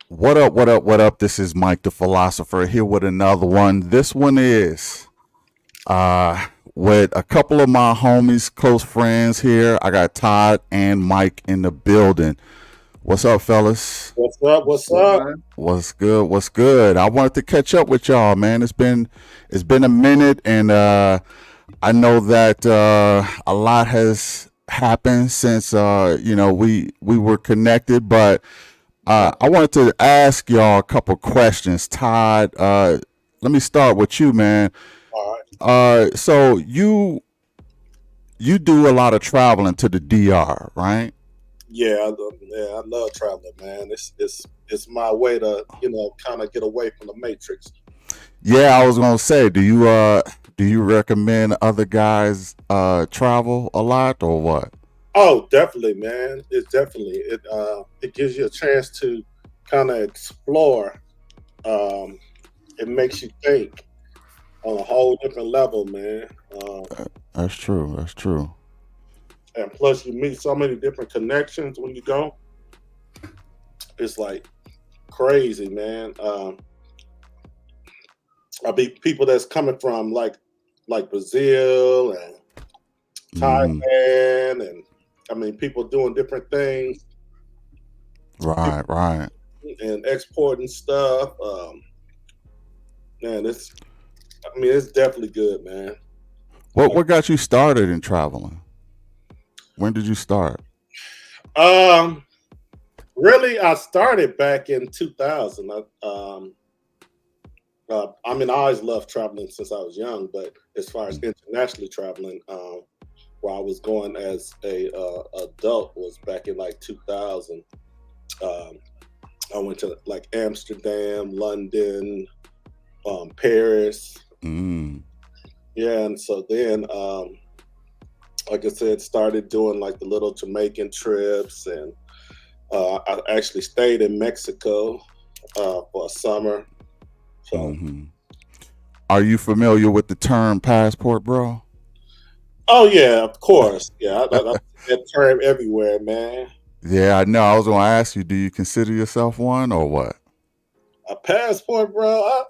What up, what up, what up? This is Mike the Philosopher here with another one. This one is uh with a couple of my homies, close friends here. I got Todd and Mike in the building. What's up, fellas? What's up? What's Up, up? man? What's good? What's good? I wanted to catch up with y'all, man. It's been a minute and I know that a lot has happened since we were connected, but I wanted to ask y'all a couple questions. Todd, let me start with you, man. All right. So you do a lot of traveling to the DR, right? Yeah, I love traveling, man. It's my way to kind of get away from the matrix. Yeah, I was gonna say, do you recommend other guys travel a lot or what? Oh, definitely, man. It gives you a chance to kind of explore. Um, it makes you think on a whole different level, man. That's true. That's true. And plus, you meet so many different connections when you go. It's like crazy, man. I be people that's coming from like Brazil and Hmm. Thailand, and I mean people doing different things, Right, right. and exporting stuff. Man, it's definitely good, man. What got you started in traveling? When did you start? Um, Really, I started back in 2000. I mean, I always loved traveling since I was young, but as far as internationally traveling, where I was going as a adult was back in like 2000. Um, I went to like Amsterdam, London, Paris. Mm. Yeah, and so then, like I said, started doing like the little Jamaican trips, and I actually stayed in Mexico for a summer. So, Hmm. Are you familiar with the term passport, bro? oh yeah, of course, yeah, I see that term everywhere, man. Yeah, I know. I was gonna ask you, do you consider yourself one or what? A passport, bro.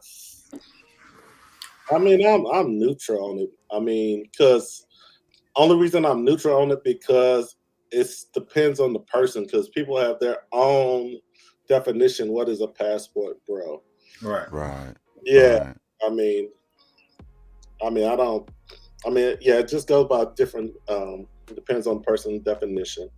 I mean, I'm neutral on it. I mean, because only reason I'm neutral on it because it depends on the person. Because people have their own definition. What is a passport, bro? Right. Right, Yeah, right. I mean, I don't. I mean, yeah, it just goes by different. It depends on person definition.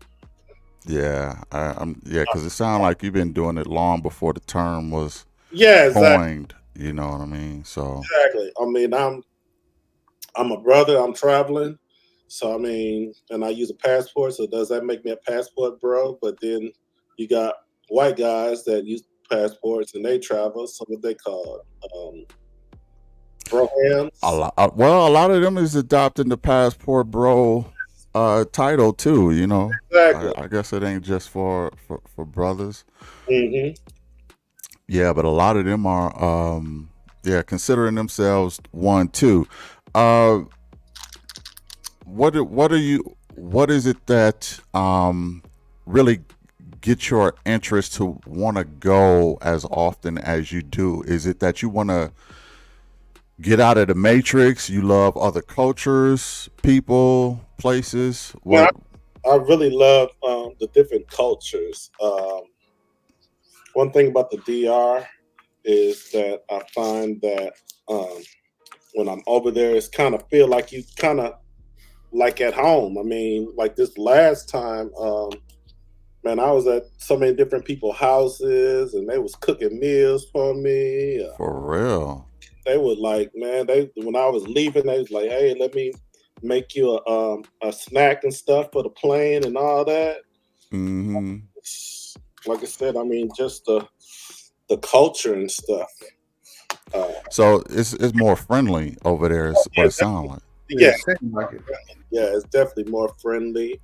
Yeah, yeah, because it sounds like you've been doing it long before the term was Yeah, coined. You know what I mean? So exactly. I mean, I'm a brother. I'm traveling, so I mean, and I use a passport. So does that make me a passport bro? But then you got white guys that use passports and they travel. So what they call brohams. a lot of them is adopting the passport, bro, title too. You know, Exactly. I guess it ain't just for brothers. Hmm. Yeah, but a lot of them are, yeah, considering themselves one too. Uh, what is it that really get your interest to want to go as often as you do? Is it that you want to get out of the matrix? You love other cultures, people, places. Man, What? I really love the different cultures. One thing about the DR is that I find that um, when I'm over there, it's kind of feel like you kind of like at home. I mean, like this last time, man, I was at so many different people's houses, and they was cooking meals for me. For real? They would like, man, they when I was leaving, they was like, "Hey, let me make you a snack and stuff for the plane and all that." Mm-hmm. Like I said, I mean, just the culture and stuff. Uh, So it's more friendly over there. Is what yeah, it sounds like. Yeah, yeah, it seems like it. yeah, it's definitely more friendly.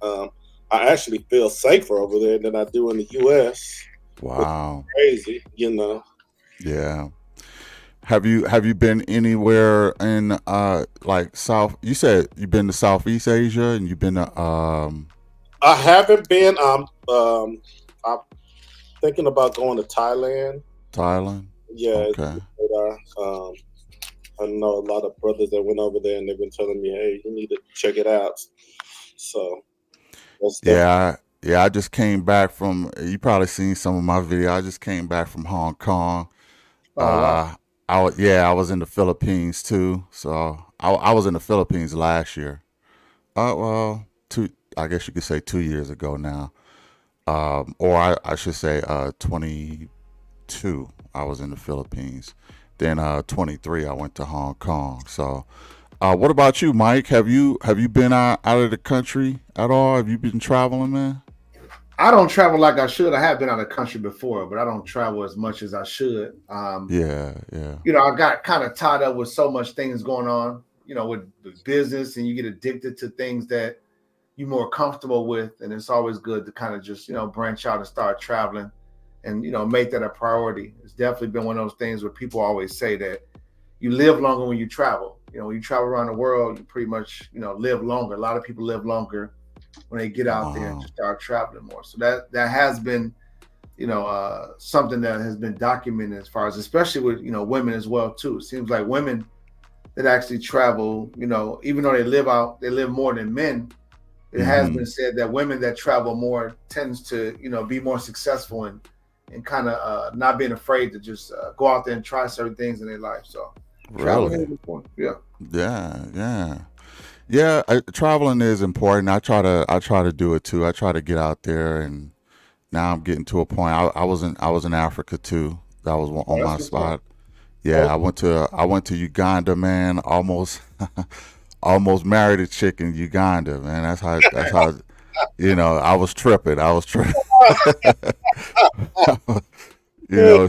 I actually feel safer over there than I do in the U.S., which is Wow. crazy, you know. Yeah. Have you been anywhere in like South? You said you've been to Southeast Asia and you've been to I haven't been. I thinking about going to Thailand. Thailand. Yeah, it's Okay. I know a lot of brothers that went over there, and they've been telling me, "Hey, you need to check it out." So that's definitely. Yeah, I just came back from. You probably seen some of my video. I just came back from Hong Kong. Oh wow. Yeah, I was in the Philippines too. So I was in the Philippines last year. Well, two. I guess you could say 2 years ago now. Or I should say 22. I was in the Philippines. Then 23. I went to Hong Kong. So, what about you, Mike? Have you been out of the country at all? Have you been traveling, man? I don't travel like I should. I have been out of the country before, but I don't travel as much as I should. Yeah, yeah. I got kind of tied up with so much things going on, with business, and you get addicted to things that you're more comfortable with. And it's always good to kind of just, branch out and start traveling and, make that a priority. It's definitely been one of those things where people always say that you live longer when you travel. When you travel around the world, you pretty much, live longer. A lot of people live longer when they get out there and Wow. just start traveling more. So that has been, something that has been documented as far as, especially with, women as well too. It seems like women that actually travel, even though they live more than men. It has Mm-hmm. been said that women that travel more tends to, be more successful and kind of not being afraid to just go out there and try certain things in their life. So traveling Really? is important. Yeah. Yeah, yeah. Yeah, traveling is important. I try to do it too. I try to get out there, and now I'm getting to a point. I was in Africa too. That was Oh, on that's my what's up. spot. Yeah, Oh, I went to Uganda, man. Almost married a chick in Uganda, man. That's how I was tripping. I was tripping. It's gonna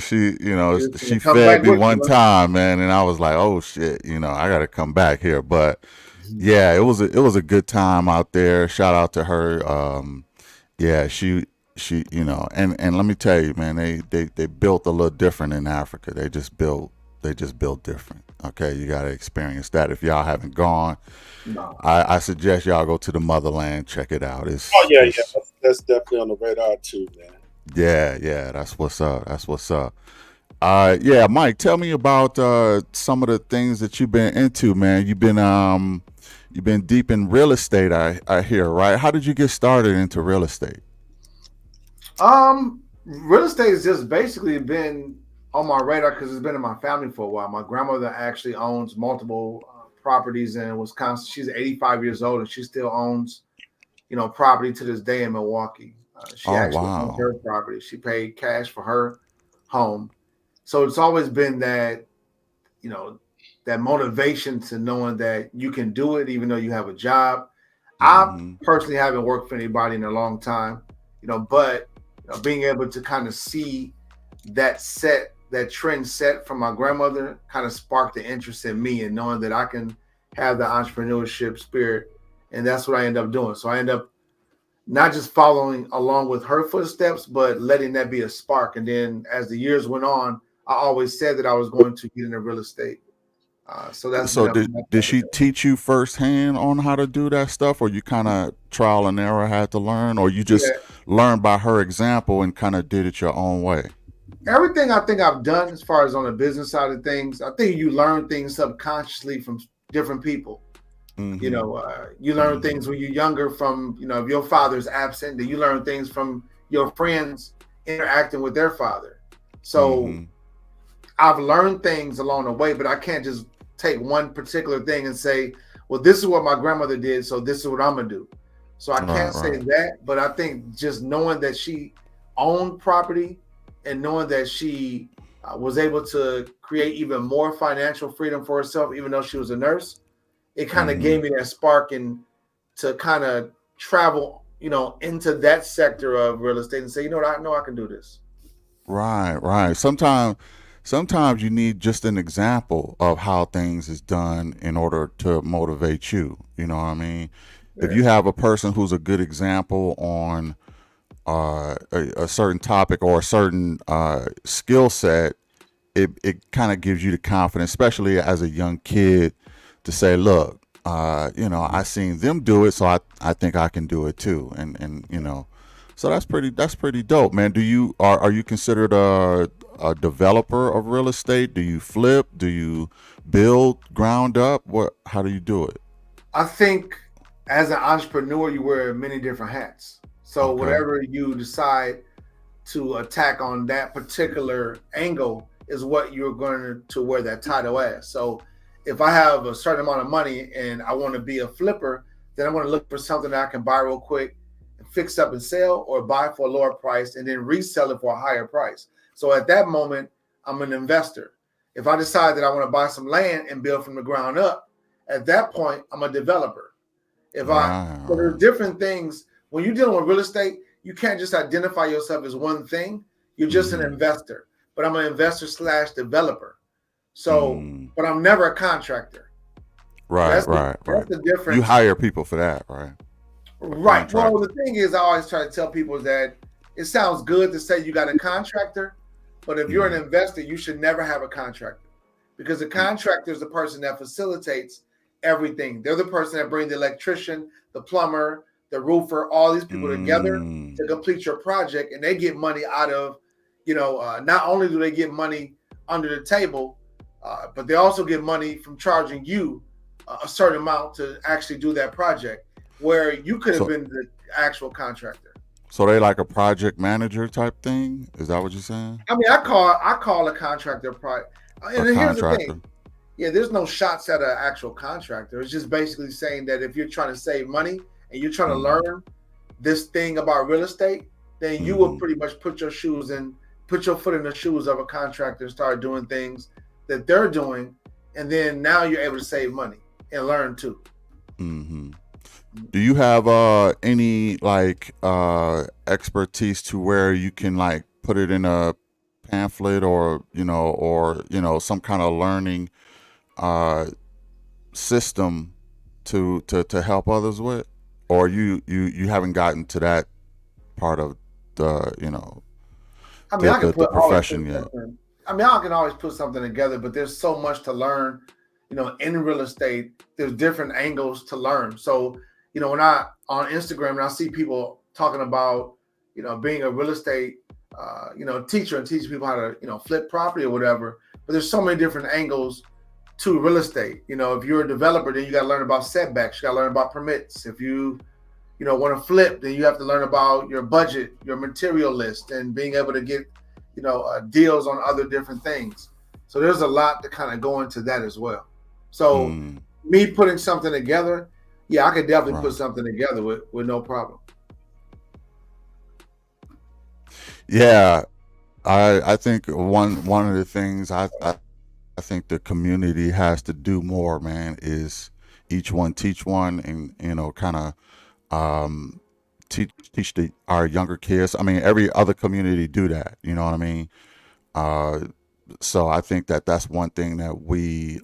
She come fed back me with you, one huh? time, man, and I was like, oh shit, I got to come back here. But Mhm. yeah, it was a good time out there. Shout out to her. Yeah, and let me tell you, man, they built a little different in Africa. They just built different. Okay, you got to experience that. If y'all haven't gone, No, I suggest y'all go to the motherland, check it out. oh It's yeah, yeah. it's That's definitely on the radar too, man. Yeah, yeah, that's what's up. That's what's up. Yeah, Mike, tell me about some of the things that you've been into, man. You've been deep in real estate, I hear, right? How did you get started into real estate? real estate has just basically been on my radar because it's been in my family for a while. My grandmother actually owns multiple properties in Wisconsin. She's 85 years old and she still owns, property to this day in Milwaukee. She Oh, actually owns wow. her property. She paid cash for her home. So it's always been that, you know, that motivation to knowing that you can do it even though you have a job. I Mm-hmm. personally haven't worked for anybody in a long time, but being able to kind of see that trend set from my grandmother kind of sparked the interest in me and knowing that I can have the entrepreneurship spirit. And that's what I end up doing. So I end up not just following along with her footsteps, but letting that be a spark. And then as the years went on, I always said that I was going to get into real estate. So that's been So a did she teach you firsthand on how to do that stuff, or you kind of trial and error had to learn, or you just yeah. learned by her example and kind of did it your own way? Everything I think I've done as far as on the business side of things, I think you learn things subconsciously from different people. Mm-hmm. You learn Mm-hmm. things when you're younger from, if your father's absent, then you learn things from your friends interacting with their father. So Mm-hmm. I've learned things along the way, but I can't just take one particular thing and say, well, this is what my grandmother did, so this is what I'm gonna do. So I Right, can't say right. that, but I think just knowing that she owned property and knowing that she was able to create even more financial freedom for herself, even though she was a nurse, it kind of Mm-hmm. gave me that spark and to kind of travel, into that sector of real estate and say, what, I know I can do this. Right, right. Sometimes you need just an example of how things is done in order to motivate you. You know what I mean? If Yeah. you have a person who's a good example on a certain topic or a certain skill set, it kind of gives you the confidence, especially as a young kid, to say, look, I seen them do it, so I think I can do it too. And So that's pretty dope, man. Are you considered a developer of real estate? Do you flip? Do you build ground up? What? How do you do it? I think as an entrepreneur, you wear many different hats. So Okay. whatever you decide to attack on that particular angle is what you're going to wear that title as. So if I have a certain amount of money and I want to be a flipper, then I'm going to look for something that I can buy real quick and fix up and sell, or buy for a lower price and then resell it for a higher price. So at that moment, I'm an investor. If I decide that I want to buy some land and build from the ground up, at that point, I'm a developer. If I Right. So there's Right. different things when you're dealing with real estate. You can't just identify yourself as one thing. You're just an Mm-hmm. investor. But I'm an investor slash developer. So, Mm. but I'm never a contractor. Right. That's the Right. that's Right. the You difference. hire people for that, right? A Right. Well, the contractor. thing is, I always try to tell people that it sounds good to say you got a contractor, but if you're an Mm. investor, you should never have a contractor, because the contractor is the person that facilitates everything. They're the person that brings the electrician, the plumber, the roofer, all these people together to Mm. complete your project, and they get money out of, not only do they get money under the table, but they also get money from charging you a certain amount to actually do that project, where you could have So been the actual contractor. so they like a project manager type thing? Is that what you're saying? I mean, I call a contractor A and here's the contractor. thing. Yeah, there's no shots at an actual contractor. It's just basically saying that if you're trying to save money and you're trying to Mm-hmm. learn this thing about real estate, then you will Mm-hmm. pretty much put your foot in the shoes of a contractor and start doing things that they're doing, and then now you're able to save money and learn too. Mm-hmm. Do you have any like expertise to where you can like put it in a pamphlet, or some kind of learning uh system to help others with, or you haven't gotten to that part of the I mean, the I can the, the put always profession put yet? something. I mean, I can always put something together, but there's so much to learn. In real estate, there's different angles to learn. So, when I on Instagram and I see people talking about, being a real estate, teacher and teaching people how to, flip property or whatever. But there's so many different angles to real estate. If you're a developer, then you got to learn about setbacks. You got to learn about permits. If you want to flip, then you have to learn about your budget, your material list, and being able to get deals on other different things. So there's a lot to kind of go into that as well. So Mm, me putting something together, yeah, I could definitely put right. something together with no problem. Yeah, I think one of the things I think the community has to do more, man, is each one teach one, and kind of um, teach our younger kids. I mean, every other community do that. You know what I mean? Uh, so I think that that's one thing that we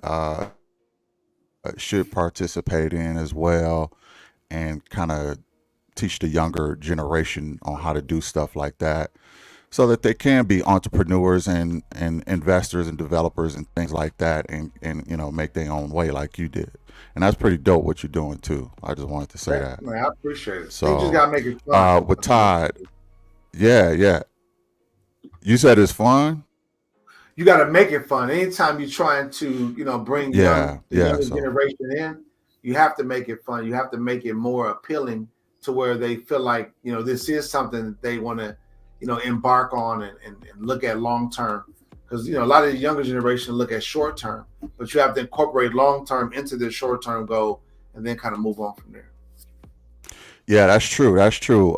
should participate in as well, and kind of teach the younger generation on how to do stuff like that, so that they can be entrepreneurs and investors and developers and things like that, and make their own way like you did. And that's pretty dope what you're doing too. I just wanted to say Thanks, that. man. I appreciate it. You just So gotta make it fun. with That's the most Todd, yeah, yeah, you said it's fun. You got to make it fun. Anytime you're trying to, bring Yeah, the yeah. younger So generation in, you have to make it fun. You have to make it more appealing to where they feel like, this is something that they want to, embark on and look at long term. Because, a lot of the younger generation look at short term, but you have to incorporate long term into the short term goal and then kind of move on from there. yeah, that's true. That's true.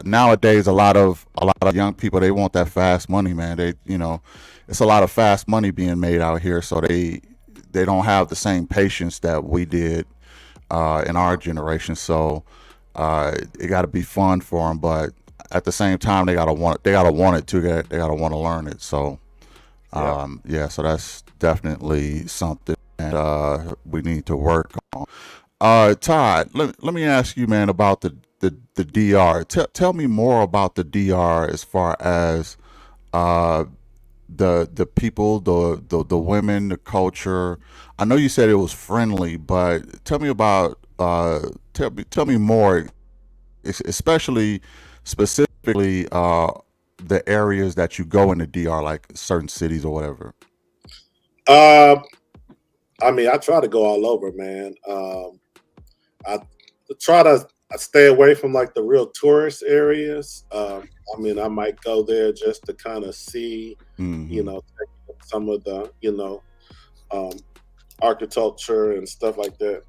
Nowadays, a lot of young people, they want that fast money, man. It's a lot of fast money being made out here, so they don't have the same patience that we did in our generation. So it got to be fun for them, but at the same time, they gotta want it too. They gotta want to learn it. So Yep. yeah, so that's definitely something that we need to work on. Todd, let me ask you, man, about the DR. Tell me more about the DR, as far as uh, the people, the women, the culture. I know you said it was friendly, but tell me about tell me more, especially specifically the areas that you go in the DR, like certain cities or whatever. Um, I mean, I try to go all over, man. I try to stay away from like the real tourist areas. I mean, I might go there just to kind of see, you Hmm. know, some of the, um, architecture and stuff like that.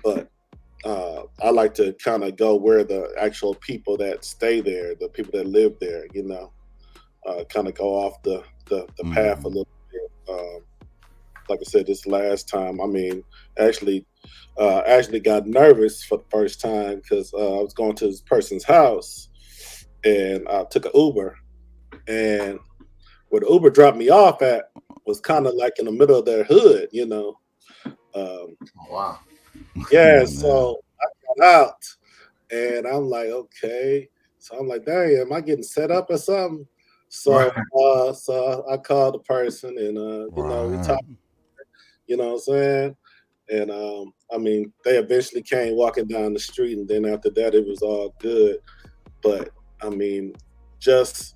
But I like to kind of go where the actual people that stay there, the people that live there, kind of go off the path a Hmm. little bit. Like I said, this last time, I mean, actually, actually got nervous for the first time because I was going to this person's house and I took an Uber, and where the Uber dropped me off at was kind of like in the middle of their hood. Um, Oh, wow. yeah, Yeah. so I got out and I'm like, okay. So I'm like, dang, am I getting set up or something? Right. So I called the person and we Right. talked, what I'm saying? And I mean, they eventually came walking down the street, and then after that, it was all good. But I mean, just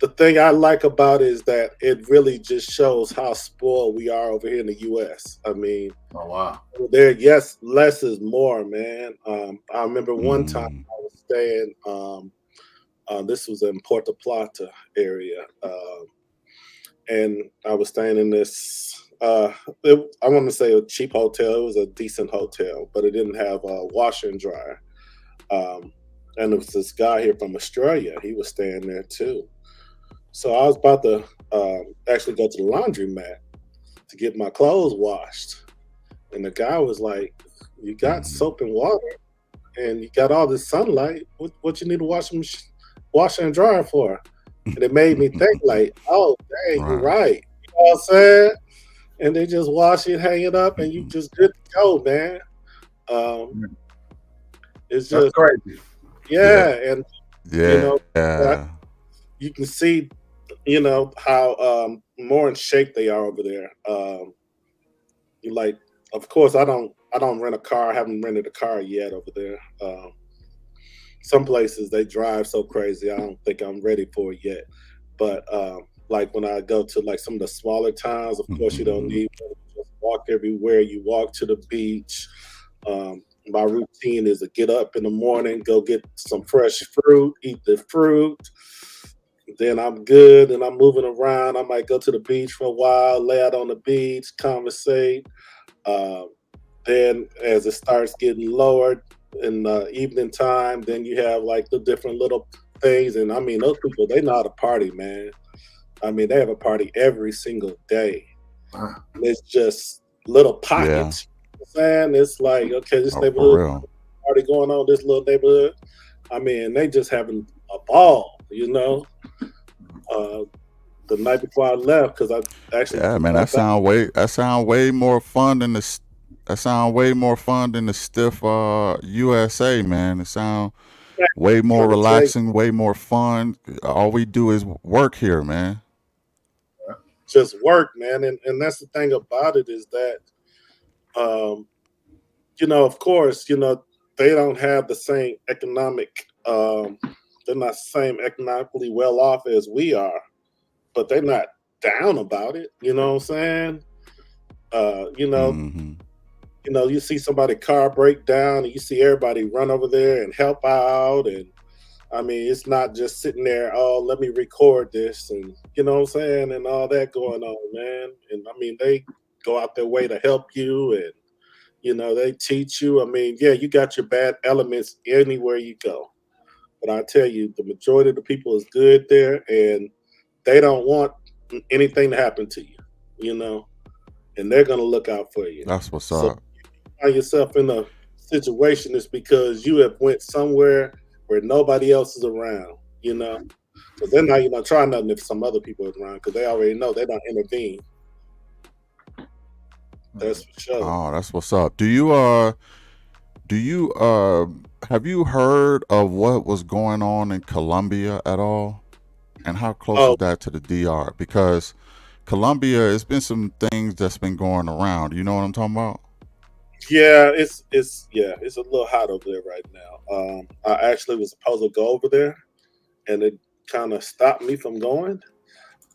the thing I like about it is that it really just shows how spoiled we are over here in the U.S. I mean, Oh, wow. there, yes, less is more, man. I remember one time Mm. I was staying. This was in Puerto Plata area, and I was staying in this. I want to say a cheap hotel. It was a decent hotel, but it didn't have a washer and dryer. Um, and there was this guy here from Australia. He was staying there too. So I was about to actually go to the laundromat to get my clothes washed, and the guy was like, "You got Hmm. soap and water, and you got all this sunlight. What you need a washer and dryer for?" And it made me think, like, "Oh, dang, you're Right. right." You know what I'm saying? And they just wash it, hang it up, and you Hmm. just good to go, man. Um, it's That's just crazy. Yeah. yeah, and you know, Yeah. uh, you can see, how more in shape they are over there. You like, of course, I don't rent a car. I haven't rented a car yet over there. Some places they drive so crazy. I don't think I'm ready for it yet. But like when I go to like some of the smaller towns, of course you don't Hmm. need one. You just walk everywhere. You walk to the beach. My routine is to get up in the morning, go get some fresh fruit, eat the fruit. Then I'm good and I'm moving around. I might go to the beach for a while, lay out on the beach, conversate. Um, then as it starts getting lower in the evening time, then you have like the different little things. And I mean, those people, they know how to party, man. I mean, they have a party every single day. Uh, And it's just little Yeah. pockets. You know what I'm saying? It's like, okay, this Oh, for neighborhood real. party going on, this little neighborhood. I mean, they just having a ball. Uh, the night before I left, because I actually Yeah, man. got back. That sound way more fun than that sound way more fun than the stiff USA, man. It sound way more Trying to tell you, relaxing, way more fun. All we do is work here, man. just work, man. And that's the thing about it is that, um, of course, they don't have the same they're not the same economically well off as we are, but they're not down about it. You know what I'm saying? Uh, you know, Hmm. you see somebody car break down and you see everybody run over there and help out. And I mean, it's not just sitting there, oh, let me record this and you know what I'm saying, and all that going on, man. And I mean, they go out their way to help you and they teach you. I mean, yeah, you got your bad elements anywhere you go. But I tell you, the majority of the people is good there and they don't want anything to happen to you, and they're gonna look out for you. That's what's So up. find yourself in a situation is because you have went somewhere where nobody else is around. Because they're not even trying nothing if some other people are around because they already know they don't intervene. That's for sure. Oh, that's what's up. Do you have you heard of what was going on in Colombia at all? And how close Oh, is that to the DR? Because Colombia, it's been some things that's been going around. You know what I'm talking about? Yeah, it's a little hot over there right now. I actually was supposed to go over there, and it kind of stopped me from going.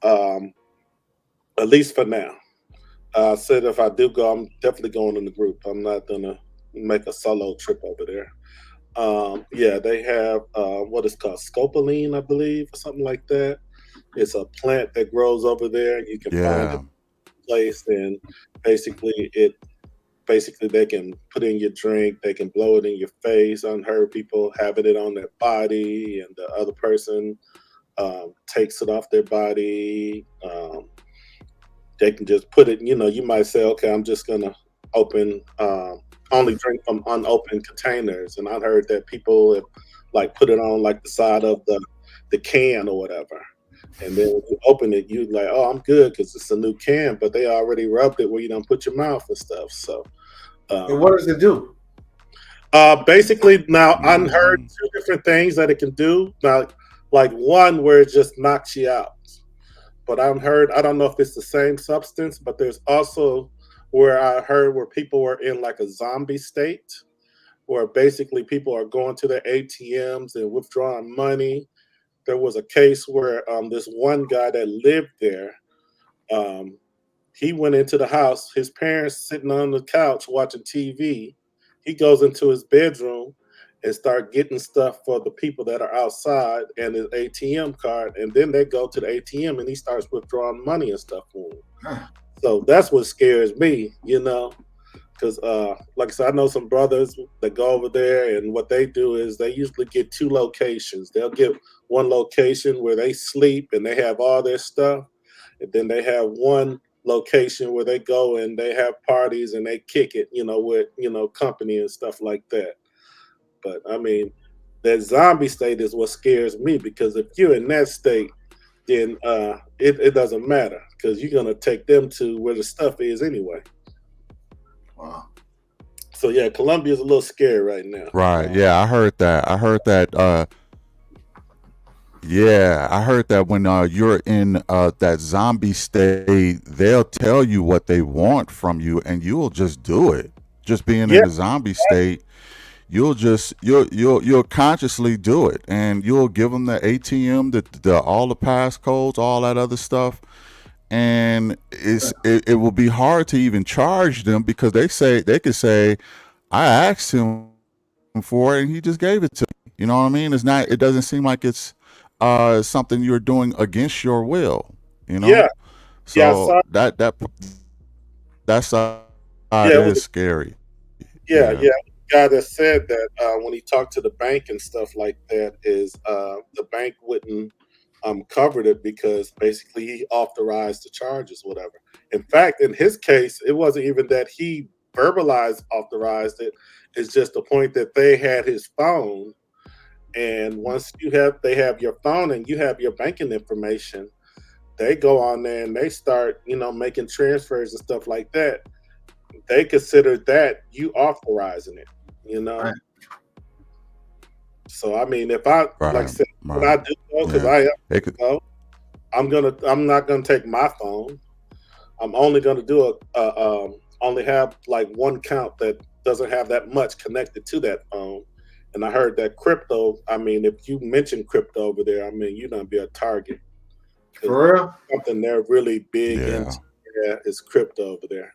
Um, at least for now. I said if I do go, I'm definitely going in the group. I'm not gonna make a solo trip over there. Yeah, they have what is called scopoline, I believe, or something like that. It's a plant that grows over there. You can find it Yeah. placed, and basically it basically they can put in your drink, they can blow it in your face. I've heard people having it on their body, and the other person takes it off their body. They can just put it. You might say, okay, I'm just gonna open only drink from unopened containers, and I've heard that people have like put it on like the side of the can or whatever. And then when you open it, you like, oh, I'm good because it's a new can, but they already rubbed it where you don't put your mouth and stuff. So And um, what does it do? basically, now I've heard Hmm. two different things that it can do. Now, like one where it just knocks you out, but I've heard I don't know if it's the same substance, but there's also where I heard where people were in like a zombie state, where basically people are going to their ATMs and withdrawing money. There was a case where this one guy that lived there, um, he went into the house, his parents sitting on the couch watching TV. He goes into his bedroom and start getting stuff for the people that are outside and his ATM card. And then they go to the ATM and he starts withdrawing money and stuff for them. Huh. So that's what scares me. Because like I said, I know some brothers that go over there, and what they do is they usually get two locations. They'll get one location where they sleep and they have all their stuff, and then they have one location where they go and they have parties and they kick it, with company and stuff like that. But I mean, that zombie state is what scares me, because if you're in that state, then it doesn't matter because you're gonna take them to where the stuff is anyway. Wow. So yeah, Colombia's a little scary right now. Right. Yeah, I heard that. I heard that. Yeah, I heard that when you're in that zombie state, they'll tell you what they want from you, and you'll just do it. Just being in Yeah, the zombie state, you'll consciously do it, and you'll give them the ATM, the all the passcodes, all that other stuff, and it will be hard to even charge them because they could say, I asked him for it and he just gave it to me. You know what I mean? It doesn't seem like it's something you're doing against your will. You know, yeah, yeah. I so saw. that side is scary. Yeah, it was. Yeah. Yeah. Guy that said that when he talked to the bank and stuff like that, is the bank wouldn't covered it because basically he authorized the charges, whatever. In fact, in his case, it wasn't even that he verbalized authorized it. It's just the point that they had his phone, and once they have your phone and you have your banking information, they go on there and they start, making transfers and stuff like that. They consider that you authorizing it, you know. Right. So I mean, if I like I Right. said, when I Right. do go, because Yeah. I They could. go, I'm not gonna take my phone. I'm only gonna do only have like one count that doesn't have that much connected to that phone. And I heard that crypto. I mean, if you mention crypto over there, I mean, you're gonna be a target because For real? something they're really big into, Yeah. yeah, is crypto over there.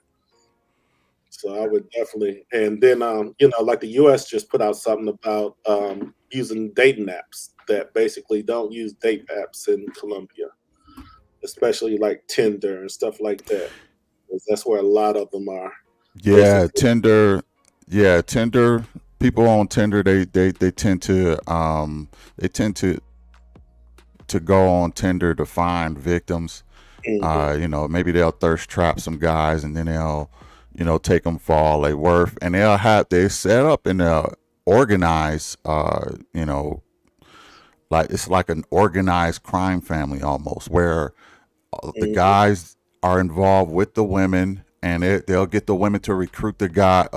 So I would definitely, and then like the U.S. just put out something about using dating apps that basically don't use date apps in Colombia, especially like Tinder and stuff like that. 'Cause that's where a lot of them are Yeah. basically. Tinder. Yeah. Tinder. People on Tinder, they tend to to go on Tinder to find victims. Hmm. Maybe they'll thirst trap some guys, and then they'll, take them for all they worth, and they set up in a organized, like it's like an organized crime family almost, where the Hmm. guys are involved with the women, and they'll get the women to recruit the guy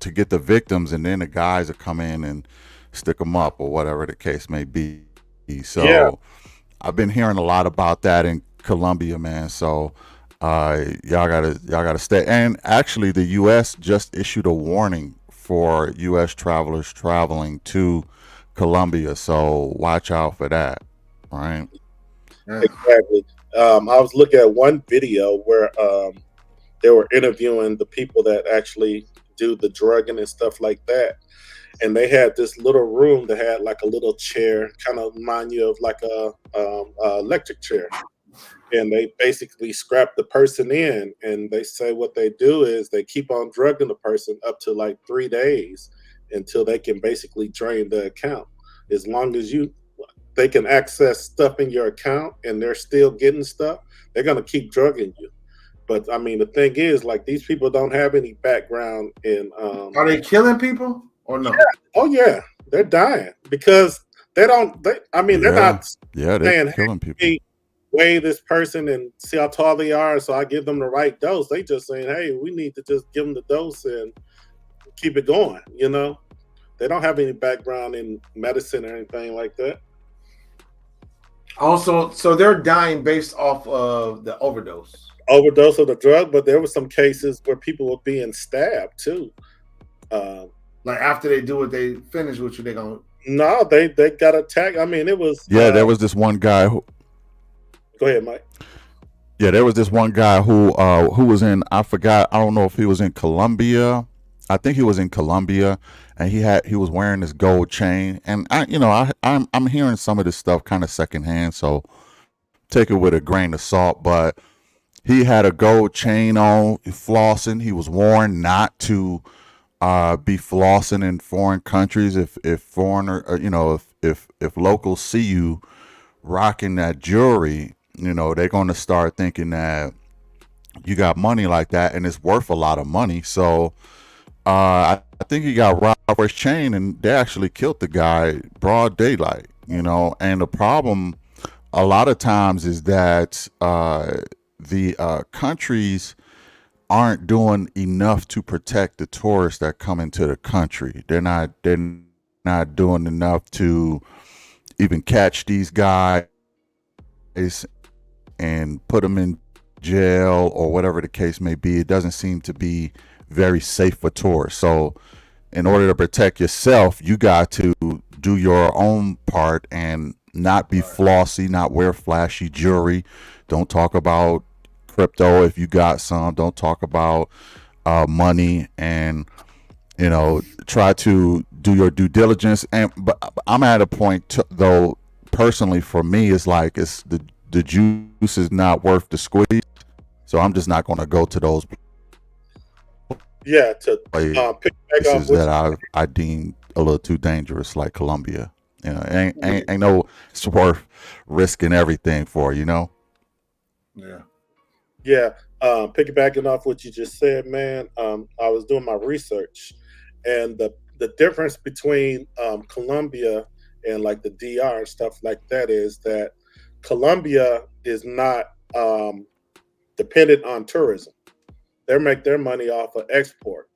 to get the victims, and then the guys will come in and stick them up or whatever the case may be. So Yeah, I've been hearing a lot about that in Colombia, man. So Y'all gotta stay. And actually, the U.S. just issued a warning for U.S. travelers traveling to Colombia, so watch out for that. Right? Yeah. Exactly. I was looking at one video where they were interviewing the people that actually do the drugging and stuff like that. And they had this little room that had like a little chair, kind of remind you of like a electric chair. And they basically scrap the person in, and they say what they do is they keep on drugging the person up to like 3 days until they can basically drain the account. As long as they can access stuff in your account and they're still getting stuff, they're gonna keep drugging you. But I mean, the thing is, like, these people don't have any background in. Are they killing people or no? Oh yeah, they're dying because they don't. I mean, they're Yeah, not yeah, they're saying, killing people. "Hey, weigh this person and see how tall they are, so I give them the right dose." They just saying, "Hey, we need to just give them the dose and keep it going." They don't have any background in medicine or anything like that. Also, so they're dying based off of the overdose. Overdose of the drug, but there were some cases where people were being stabbed too. Um, Like after they do what they finish with you, they gonna no, they got attacked. I mean, it was. Yeah, there was this one guy who. Go ahead, Mike. Yeah, there was this one guy who was in. I forgot. I don't know if he was in Colombia. I think he was in Colombia, and he was wearing this gold chain. And I'm hearing some of this stuff kind of secondhand, so take it with a grain of salt. But he had a gold chain on, flossing. He was warned not to be flossing in foreign countries. If foreigner, if locals see you rocking that jewelry, they're going to start thinking that you got money like that, and it's worth a lot of money. So I think he got robbed for his chain, and they actually killed the guy broad daylight. And the problem a lot of times is that the countries aren't doing enough to protect the tourists that come into the country. They're not doing enough to even catch these guys and put them in jail or whatever the case may be. It doesn't seem to be very safe for tourists. So in order to protect yourself, you got to do your own part and not be flossy, not wear flashy jewelry. Don't talk about crypto if you got some. Don't talk about money, and try to do your due diligence. And but I'm at a point though, personally, for me, it's like it's the juice is not worth the squeeze. So I'm just not going to go to those Yeah, to pick back off places what that I deem a little too dangerous, like Colombia. Ain't no it's worth risking everything for. yeah. Yeah, piggybacking off what you just said, man. I was doing my research, and the difference between Colombia and like the DR and stuff like that is that Colombia is not dependent on tourism. They make their money off of export.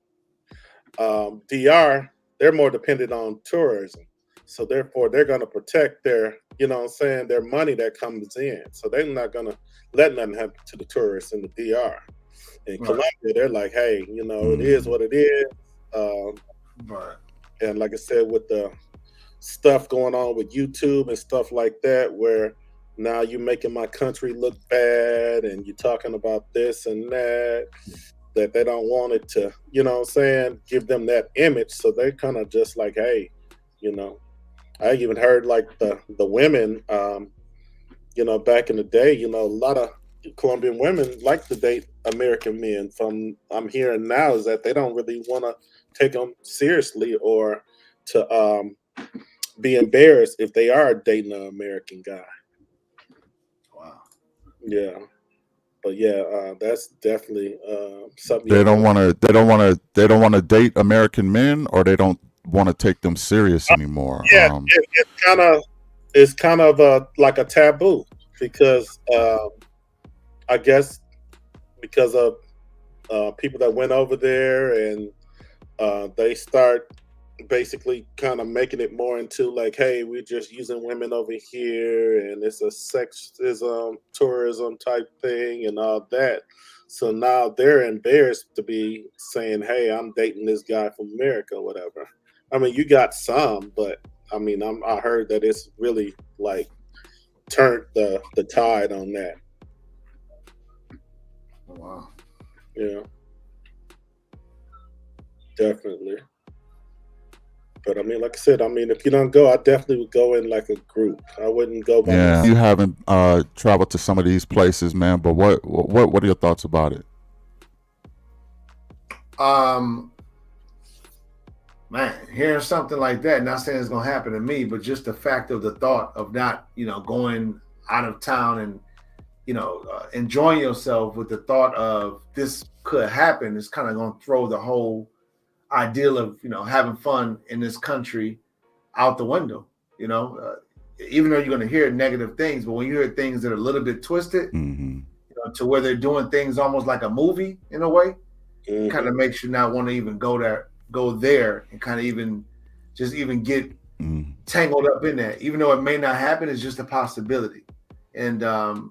DR, they're more dependent on tourism. So therefore they're gonna protect their, what I'm saying, their money that comes in. So they're not gonna let nothing happen to the tourists in the DR. In Right. Colombia, they're like, hey, it is Mm. what it is. Um, Right. and like I said, with the stuff going on with YouTube and stuff like that, where now you're making my country look bad and you're talking about this and that they don't want it to, what I'm saying, give them that image. So they kind of just like, hey, you know, I even heard like the women, back in the day, a lot of Colombian women like to date American men. From I'm hearing now is that they don't really want to take them seriously or to be embarrassed if they are dating an American guy. Wow. Yeah, but yeah, that's definitely something you They don't want want to. They don't want to. They don't want to date American men, or they don't want to take them serious to. anymore. Yeah, it's kind of like a taboo because I guess because of people that went over there and they start basically kind of making it more into like, hey, we're just using women over here, and it's a sexism, tourism type thing, and all that. So now they're embarrassed to be saying, "Hey, I'm dating this guy from America, or whatever." I mean, you got some, but I mean, I heard that it's really like turned the tide on that. Oh, wow. Yeah, definitely. But I mean, like I said, I mean, if you don't go, I definitely would go in like a group. I wouldn't go by Yeah, myself. you haven't traveled to some of these places, man. But what are your thoughts about it? Um, man, hearing something like that, not saying it's gonna happen to me, but just the fact of the thought of not, going out of town and enjoying yourself with the thought of this could happen is kind of gonna throw the whole ideal of having fun in this country out the window. You know, even though you're gonna hear negative things, but when you hear things that are a little bit twisted, Hmm. to where they're doing things almost like a movie in a way, kind Hmm. of makes you not want to even go there, and kind of even get Hmm. tangled up in that. Even though it may not happen, it's just a possibility. And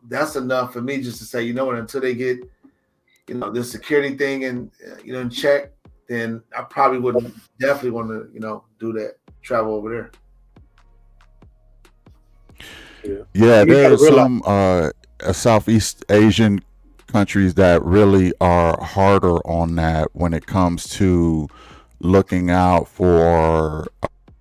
that's enough for me just to say, you know what, until they get, this security thing and in check, then I probably wouldn't definitely want to, do that, travel over there. Yeah. Yeah, You got to there's realize, some Southeast Asian countries that really are harder on that when it comes to looking out for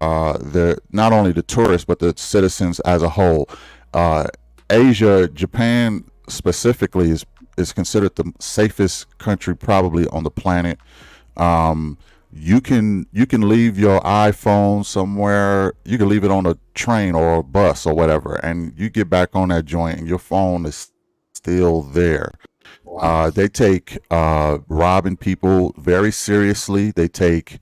the not only the tourists but the citizens as a whole. Uh, Asia, Japan specifically is considered the safest country probably on the planet. um, you can leave your iPhone somewhere. You can leave it on a train or a bus or whatever, and you get back on that joint, and your phone is still there. Wow. They take robbing people very seriously. They take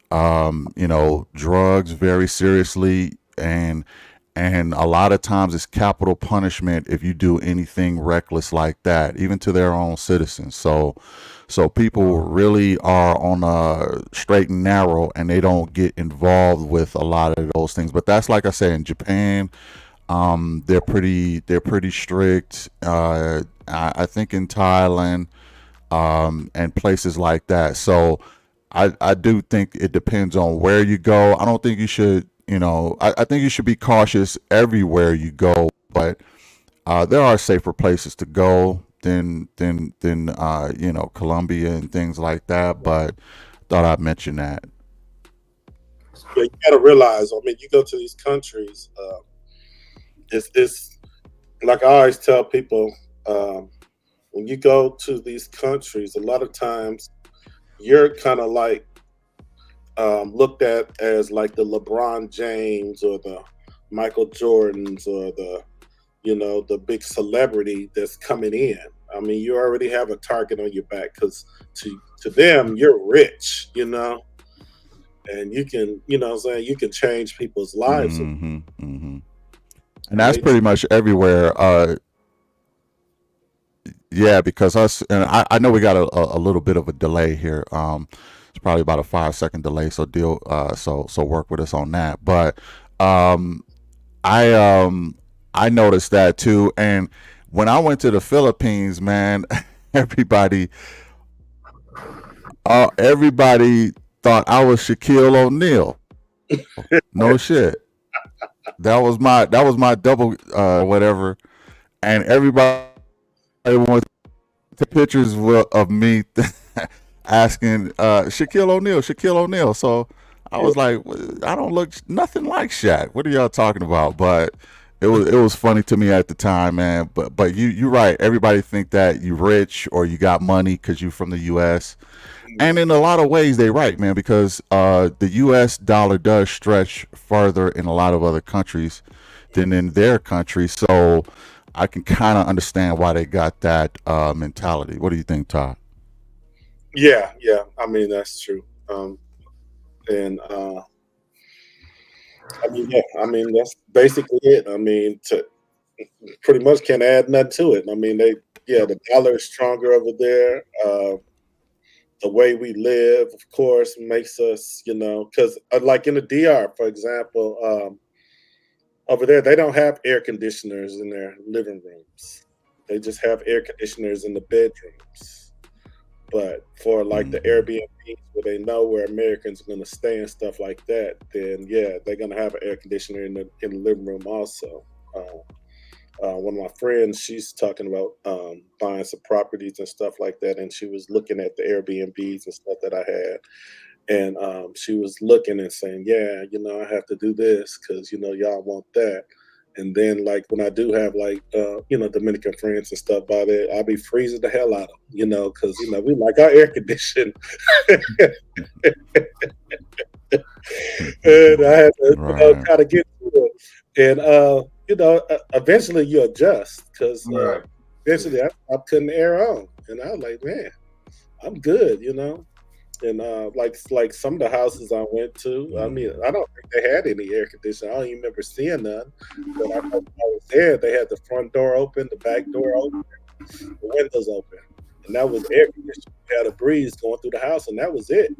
drugs very seriously, and a lot of times it's capital punishment if you do anything reckless like that, even to their own citizens. So people Wow. really are on a straight and narrow, and they don't get involved with a lot of those things. But that's like I say, in Japan, they're pretty strict. I think in Thailand, and places like that. So I do think it depends on where you go. I don't think you should, I think you should be cautious everywhere you go, but there are safer places to go than Colombia and things like that. But thought I'd mention that. yeah, you got to realize. I mean, you go to these countries. It's like I always tell people, um, when you go to these countries, a lot of times you're kind of like looked at as like the LeBron James or the Michael Jordans or the big celebrity that's coming in. I mean, you already have a target on your back because to them you're rich, and you can, what I'm saying, you can change people's lives, Hmm. And and that's they pretty much everywhere. Yeah, because us, and I know we got a little bit of a delay here. It's probably about a 5 second delay, so so work with us on that. But um, I um, I noticed that too, and when I went to the Philippines, man, everybody everybody thought I was Shaquille O'Neal. No shit. That was my double whatever, and everybody wanted to pictures of me asking Shaquille O'Neal. So I yeah, was like, I don't look nothing like Shaq. What are y'all talking about? But it was funny to me at the time, man. But you're right. Everybody think that you rich or you got money because you from the U.S. And in a lot of ways, they right, man, because the U.S. dollar does stretch further in a lot of other countries than in their country. So I can kind of understand why they got that mentality. What do you think, Todd? yeah. I mean, that's true. And I mean, yeah, I mean that's basically it. I mean, to pretty much can't add nothing to it. I mean, yeah, the dollar is stronger over there. the way we live, of course, makes us, because like in the DR, for example, over there they don't have air conditioners in their living rooms. They just have air conditioners in the bedrooms. But for like the Hmm. Airbnbs where they know where Americans are gonna stay and stuff like that, then yeah, they're gonna have an air conditioner in the living room also. One of my friends, she's talking about buying some properties and stuff like that, and she was looking at the Airbnbs and stuff that I had, and she was looking and saying, "Yeah, I have to do this because y'all want that." And then, like when I do have like Dominican friends and stuff by there, I'll be freezing the hell out of them, because we like our air conditioning, and I had to Right. kind of get through it. And eventually you adjust because Right. eventually I stopped cutting the air on, and I was like, man, I'm good. And like some of the houses I went to, I mean, Mhm. I don't think they had any air conditioning. I don't even remember seeing none. But I know when I was there, they had the front door open, the back door open, the windows open, and that was air conditioning. We had a breeze going through the house, and that was it.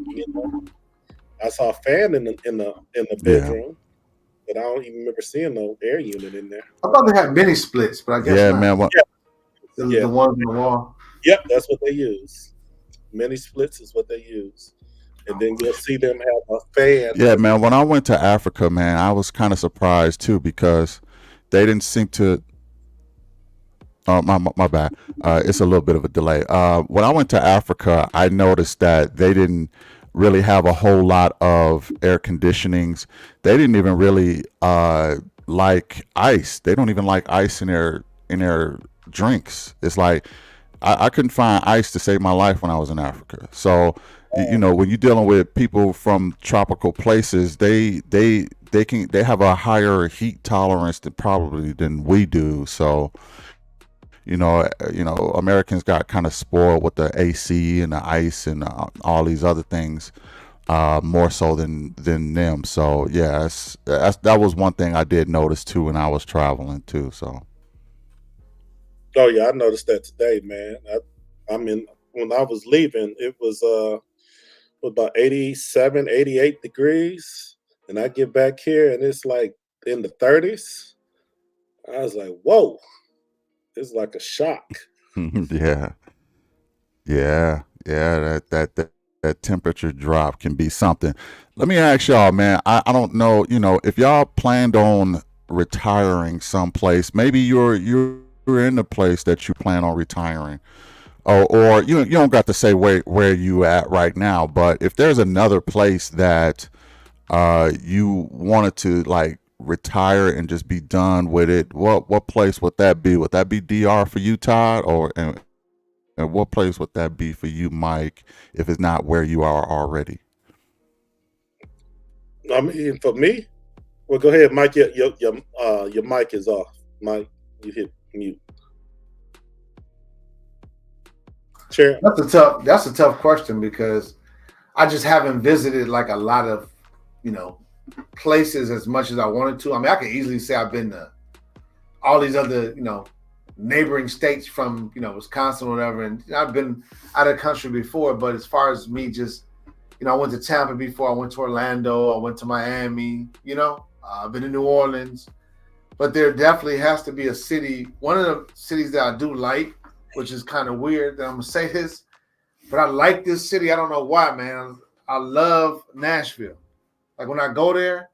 I saw a fan in the Yeah. bedroom, but I don't even remember seeing no air unit in there. I thought they had mini splits, but I guess Yeah, not. man. What? Yeah, The yeah, ones on the wall. yep. That's what they use. Mini splits is what they use, and then you'll see them have a fan Yeah, that's man. When I went to Africa, man, I was kind of surprised too because they didn't seem to. My bad. It's a little bit of a delay. When I went to Africa, I noticed that they didn't really have a whole lot of air conditionings. They didn't even really like ice. They don't even like ice in their drinks. It's like I couldn't find ice to save my life when I was in Africa. So when you're dealing with people from tropical places, they have a higher heat tolerance than probably than we do. So Americans got kind of spoiled with the AC and the ice and all these other things more so than them. So yeah, that was one thing I did notice too when I was traveling too. So Oh yeah, I noticed that today, man. I mean, when I was leaving, it was about 87, 88 degrees, and I get back here and it's like in the 30s. I was like, whoa, it's like a shock. yeah, yeah, that temperature drop can be something. Let me ask y'all, man. I don't know, if y'all planned on retiring someplace, maybe you're in the place that you plan on retiring, or you don't got to say where you at right now, but if there's another place that you wanted to like retire and just be done with it, what place would that be? Would that be DR for you, Todd, or and what place would that be for you, Mike, if it's not where you are already? I mean, for me, well, go ahead, Mike. Your mic is off. Mike, you hit mute. Chair. That's a tough question because I just haven't visited like a lot of you know places as much as I wanted to. I mean, I could easily say I've been to all these other neighboring states from Wisconsin or whatever, and I've been out of the country before. But as far as me just I went to Tampa before. I went to Orlando. I went to Miami. I've been to New Orleans. But there definitely has to be a city. One of the cities that I do like, which is kind of weird that I'm gonna say this, but I like this city. I don't know why, man. I love Nashville. Like when I go there,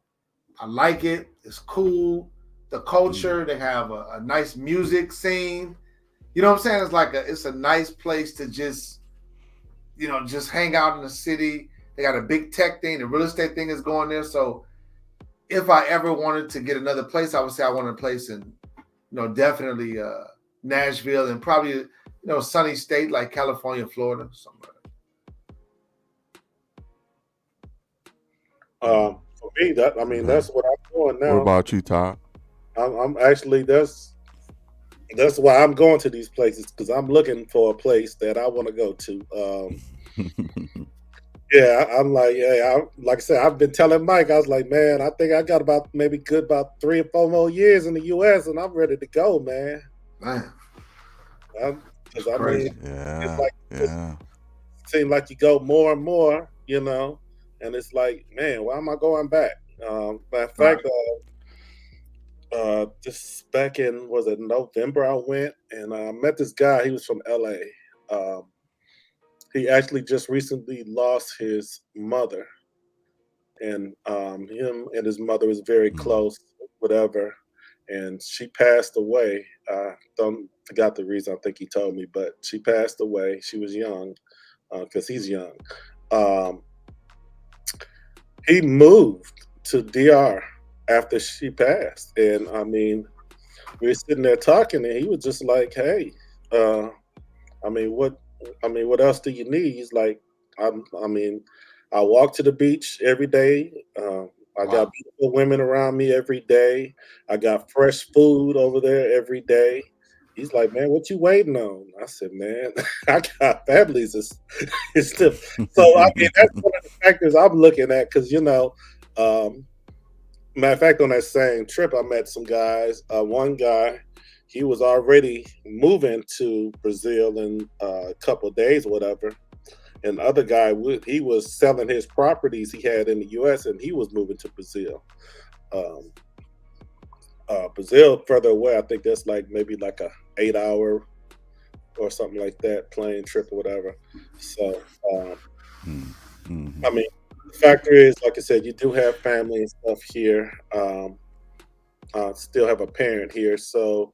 I like it. It's cool. The culture. They have a nice music scene. You know what I'm saying? It's a nice place to just hang out in the city. They got a big tech thing. The real estate thing is going there. So if I ever wanted to get another place, I would say I wanted a place in, definitely Nashville and probably, sunny state like California, Florida, somewhere. For me, that I mean, Okay. that's what I'm doing What now. about you, Todd? I'm actually that's why I'm going to these places because I'm looking for a place that I want to go to. Yeah, I'm like, yeah, like I said, I've been telling Mike, I was like, man, I think I got about maybe good about 3 or 4 more years in the U.S. and I'm ready to go, man. Man, Because it's I mean, crazy. it's Yeah, like yeah. seems like you go more and more, and it's like, man, why am I going back? Matter of Right. fact, just back in was it November, I went and met this guy. He was from LA. He actually just recently lost his mother, and him and his mother was very Mm, close, whatever. And she passed away. Don't forgot the reason. I think he told me, but she passed away. She was young, because he's young. Um, he moved to DR after she passed, and I mean, we were sitting there talking, and he was just like, "Hey, uh, I mean, what else do you need?" He's like, I mean, I walk to the beach every day. I got Wow. beautiful women around me every day. I got fresh food over there every day. He's like, man, what you waiting on? I said, man, I got families. It's still so. I mean, that's one of the factors I'm looking at because um, matter of fact, on that same trip, I met some guys. One guy, he was already moving to Brazil in a couple of days, or whatever. And the other guy, he was selling his properties he had in the U.S. and he was moving to Brazil. Um, Brazil further away. I think that's like maybe like a 8 hour or something like that plane trip or whatever. So, mm, I mhm. mean, the factor is, like I said, you do have family and stuff here. Still have a parent here, so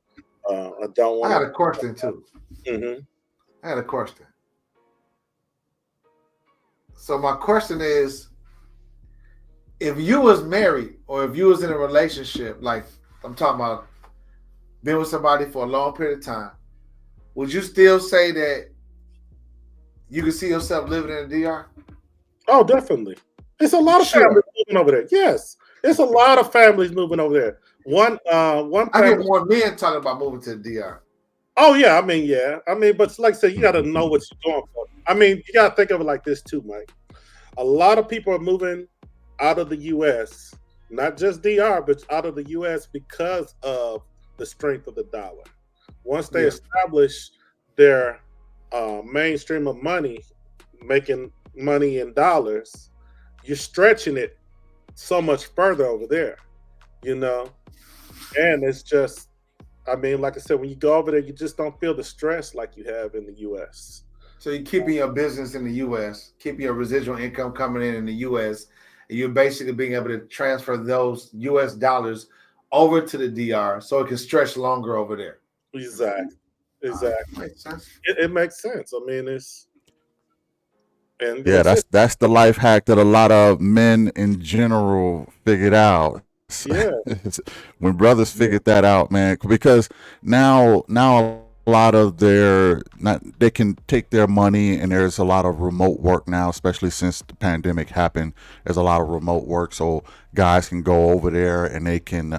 I don't I want had to. a question too. Hmm. I had a question. So my question is, if you was married or if you was in a relationship, like I'm talking about been with somebody for a long period of time, would you still say that you could see yourself living in the DR? Oh, definitely. It's a You lot of families sure? moving over there. Yes, it's a lot of families moving over there. One I get family. more men talking about moving to the DR. Oh yeah, I mean, yeah, I mean, but like I said, you got to know what you're going for. I mean, you got to think of it like this too, Mike. A lot of people are moving out of the U.S., not just DR, but out of the U.S. because of the strength of the dollar. Once they Yeah. establish their mainstream of money, making money in dollars, you're stretching it so much further over there, you know? And it's just, I mean, like I said, when you go over there, you just don't feel the stress like you have in the US. So you're keeping your business in the US, keeping your residual income coming in the US, and you're basically being able to transfer those US dollars over to the DR so it can stretch longer over there. Exactly. Exactly. Makes sense. It makes sense. I mean, and Yeah, like I said, that's the life hack that a lot of men in general figured out. yeah, When brothers Yeah. figured that out, man, because now a lot of their not they can take their money, and there's a lot of remote work now, especially since the pandemic happened. There's a lot of remote work, so guys can go over there and they can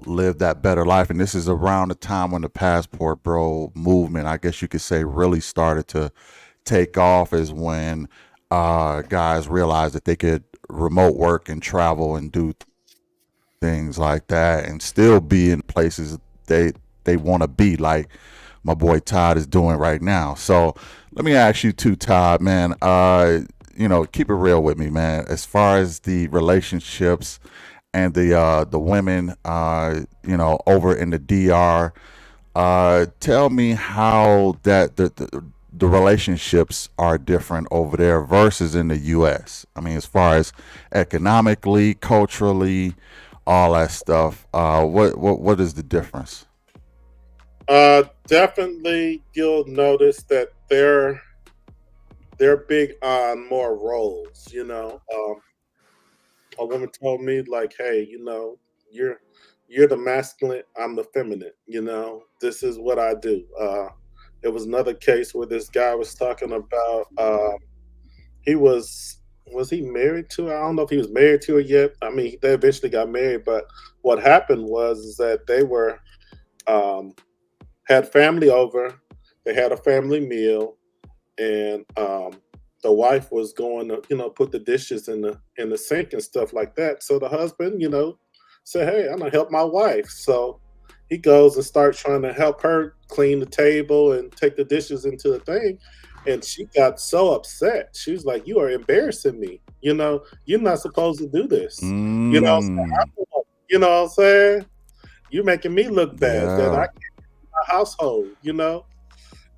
live that better life. And this is around the time when the passport bro movement, I guess you could say, really started to take off, is when guys realized that they could remote work and travel and do things like that and still be in places they want to be, like my boy Todd is doing right now. So let me ask you too, Todd, man. Keep it real with me, man. As far as the relationships and the women, over in the DR, tell me how the relationships are different over there versus in the U.S. I mean, as far as economically, culturally, all that stuff. What is the difference? definitely you'll notice that they're big on more roles. A woman told me like, "Hey, you're you're the masculine, I'm the feminine. This is what I do." There was another case where this guy was talking about he was he married to her? I don't know if he was married to her yet. I mean, they eventually got married, but what happened was is that they were um, had family over. They had a family meal, and the wife was going to put the dishes in the sink and stuff like that. So the husband said, hey, I'm gonna help my wife. So he goes and starts trying to help her clean the table and take the dishes into the thing. And she got so upset. She was like, "You are embarrassing me. You're not supposed to do this. You know, so Mm, you know what I'm saying? You're making me look bad that I yeah. can't my household,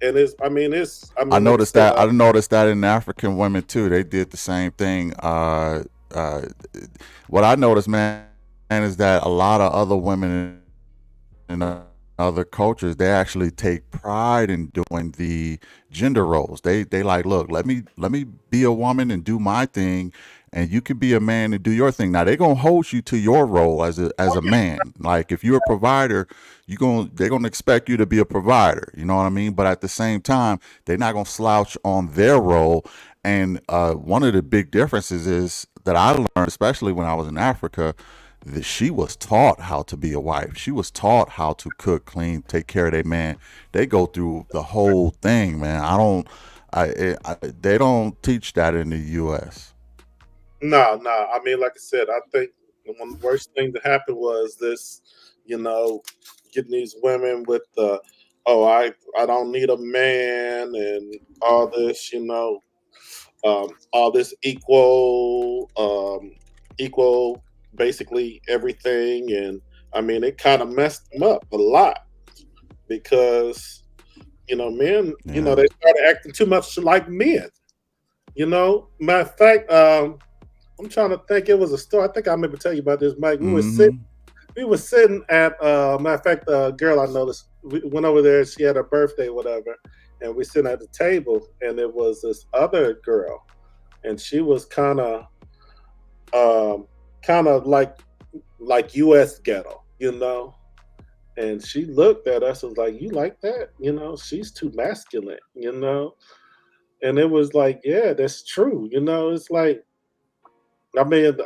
And I like I noticed said, that. I noticed that in African women too. They did the same thing. Uh, what I noticed, man, is that a lot of other women in other cultures, they actually take pride in doing the gender roles. They like, look, let me be a woman and do my thing, and you can be a man and do your thing. Now they're gonna hold you to your role as a man. Like if you're a provider, they're gonna expect you to be a provider. You know what I mean? But at the same time, they're not gonna slouch on their role. And one of the big differences is that I learned, especially when I was in Africa, that she was taught how to be a wife. She was taught how to cook, clean, take care of their man. They go through the whole thing, man. I don't. They don't teach that in the U.S. no, no. Like I said, I think one of the worst thing that happened was this, you know, getting these women with the, oh, I don't need a man and all this, all this equal, basically everything, and it kind of messed them up a lot because men, Yeah. they started acting too much like men. Matter of fact, I'm trying to think. It was a story. I think I remember telling you about this, Mike. Mm-hmm. We were sitting at matter of fact, the girl I noticed, we went over there. She had her birthday, whatever, and we sitting at the table, and it was this other girl, and she was um, kind of like U.S. ghetto, And she looked at us and was like, "You like that? She's too masculine." And it was like, yeah, that's true. It's like, I mean,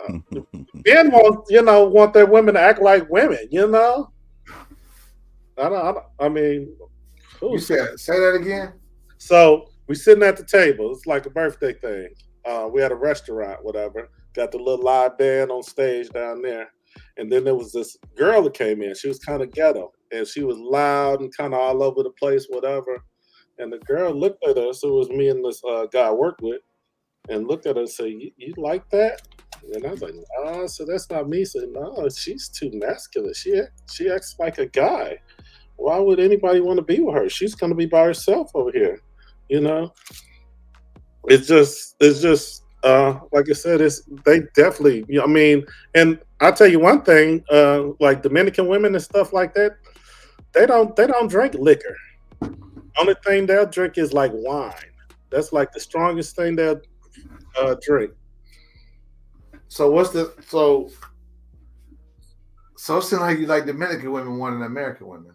men want their women to act like women. I mean, You who's said say that again. so we sitting at the table. It's like a birthday thing. We had a restaurant, whatever. Got the little live band on stage down there, and then there was this girl that came in. She was kind of ghetto, and she was loud and kind of all over the place, whatever. And the girl looked at us. It was me and this guy I worked with, and looked at her and said, "You like that?" And I was like, "Nah." So that's not me. Said, "No, she's too masculine. She acts like a guy. Why would anybody want to be with her? She's going to be by herself over here." You know, it's just like I said, it's they definitely. And I'll tell you one thing, like Dominican women and stuff like that, they don't drink liquor. Only thing they'll drink is like wine. That's like the strongest thing they'll drink. So what's the so it seems like you like Dominican women more than American women.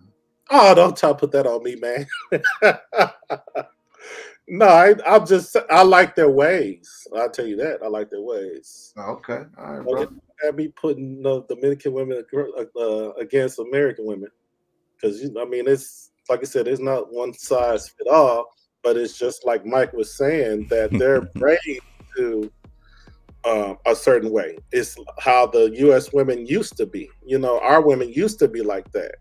Oh, don't try to put that on me, man. No, I like their ways. I'll tell you that. I like their ways. Oh, okay, all right, Don't bro. have me putting Dominican women against American women because it's like I said, it's not one size fit all, but it's just like Mike was saying that they're raised to a certain way. It's how the U.S. women used to be. Our women used to be like that.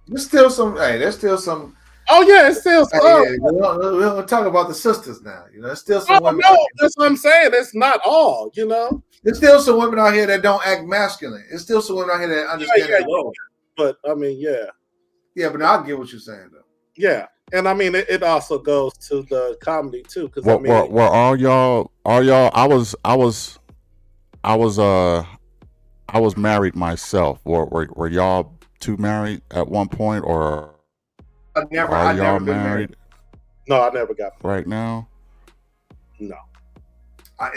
There's still some. Hey, there's still some. Oh yeah, it's still Hey, some. yeah, we don't talk about the sisters now. There's still Oh some women out no, here. that's what I'm saying. It's not all. There's still some women out here that don't act masculine. There's still some women out here that Yeah, understand yeah, their yeah. role. But yeah, Yeah, but I get what you're saying though. yeah, and it also goes to the comedy too, because Were all y'all? I was I was married myself. Were y'all two married at one point, or are I y'all never been married. married no, I never got right now? no.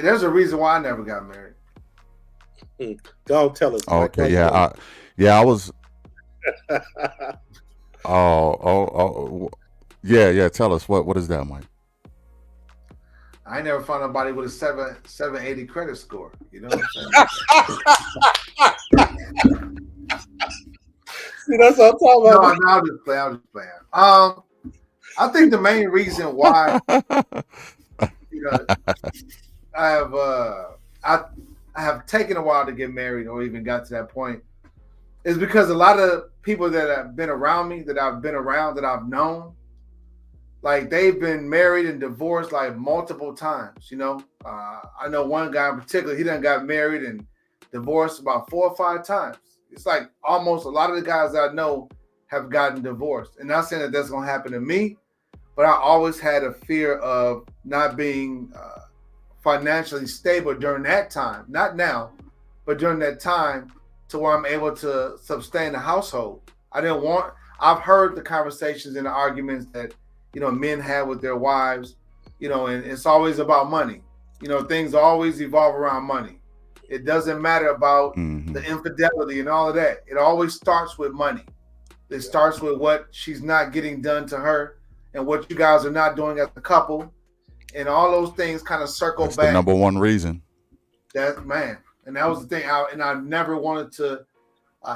There's a reason why I never got married. Don't tell us, Mike. Okay, Don't yeah, tell yeah, I was. us. Yeah, yeah. Tell us what is that, Mike? I ain't never found nobody with a 780 credit score. You know what I'm See, that's what I'm talking saying? about. No, I'm just playing. I'm just playing. I think the main reason why you know I have I have taken a while to get married or even got to that point is because a lot of people that have been around me, that I've been around, that I've known, like they've been married and divorced like multiple times. I know one guy in particular. He done got married and divorced about 4 or 5 times. It's like almost a lot of the guys that I know have gotten divorced. And not saying that that's gonna happen to me, but I always had a fear of not being financially stable during that time. Not now, but during that time, to where I'm able to sustain the household. I didn't want. I've heard the conversations and the arguments that men have with their wives, and it's always about money. Things always evolve around money. It doesn't matter about the Mm-hmm. infidelity and all of that. It always starts with money. It starts with what she's not getting done to her and what you guys are not doing as a couple. And all those things kind of circle That's the back. number one reason. That man. And that was the thing. I never wanted to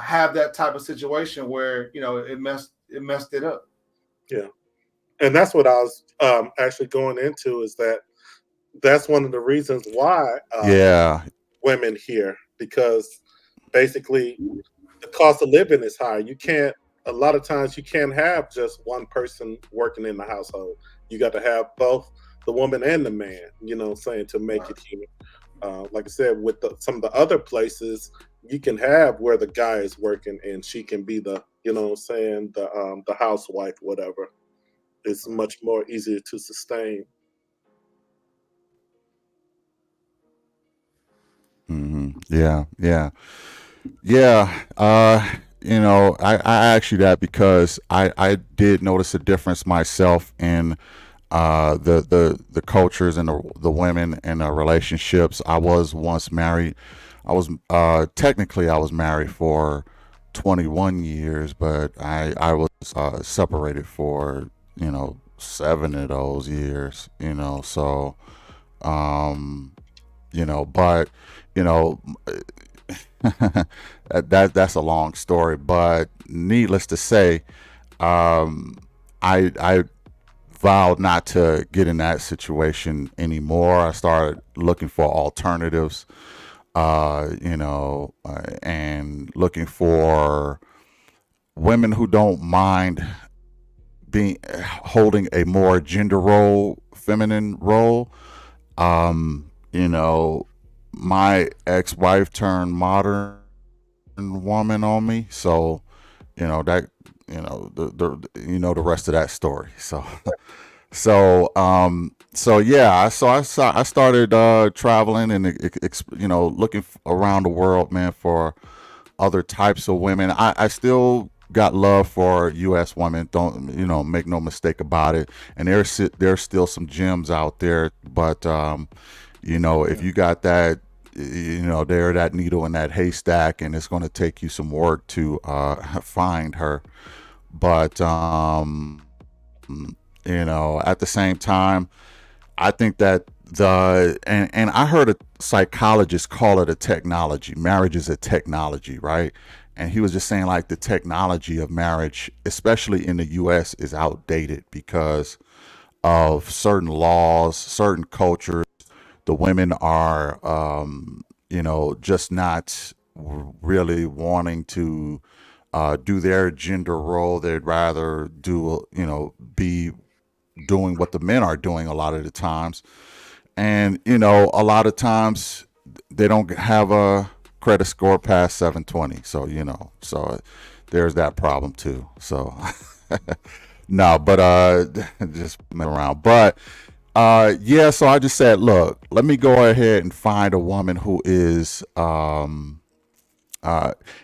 have that type of situation where, it messed it up. Yeah. And that's what I was actually going into, is that that's one of the reasons why Yeah. women here, because basically the cost of living is high. You can't, a lot of times, you can't have just one person working in the household. You got to have both the woman and the man, saying, to make Right. it here. Like I said, with some of the other places, you can have where the guy is working and she can be the, saying, the housewife, whatever. It's much more easier to sustain. Yeah. Yeah. Yeah. I asked you that because I did notice a difference myself in the cultures and the women and the relationships. I was once married. I was technically I was married for 21 years, but I was separated for 7 of those years. So um, but you know that's a long story. But needless to say, um, I vowed not to get in that situation anymore. I started looking for alternatives, and looking for women who don't mind being holding a more gender role, feminine role. My ex-wife turned modern woman on me, so that the rest of that story. So yeah, I started traveling and looking around the world, man, for other types of women. I still got love for U.S. women. Don't make no mistake about it. And there's still some gems out there, but if Yeah. you got that, there that needle in that haystack, and it's going to take you some work to find her. But at the same time, I think that and I heard a psychologist call it a technology. Marriage is a technology, right? And he was just saying like the technology of marriage, especially in the U.S., is outdated because of certain laws, certain cultures. The women are, just not really wanting to do their gender role. They'd rather be doing what the men are doing a lot of the times. And, a lot of times they don't have a credit score past 720. So, there's that problem too. So, no, but just around. But yeah, so I just said, look, let me go ahead and find a woman who is uh,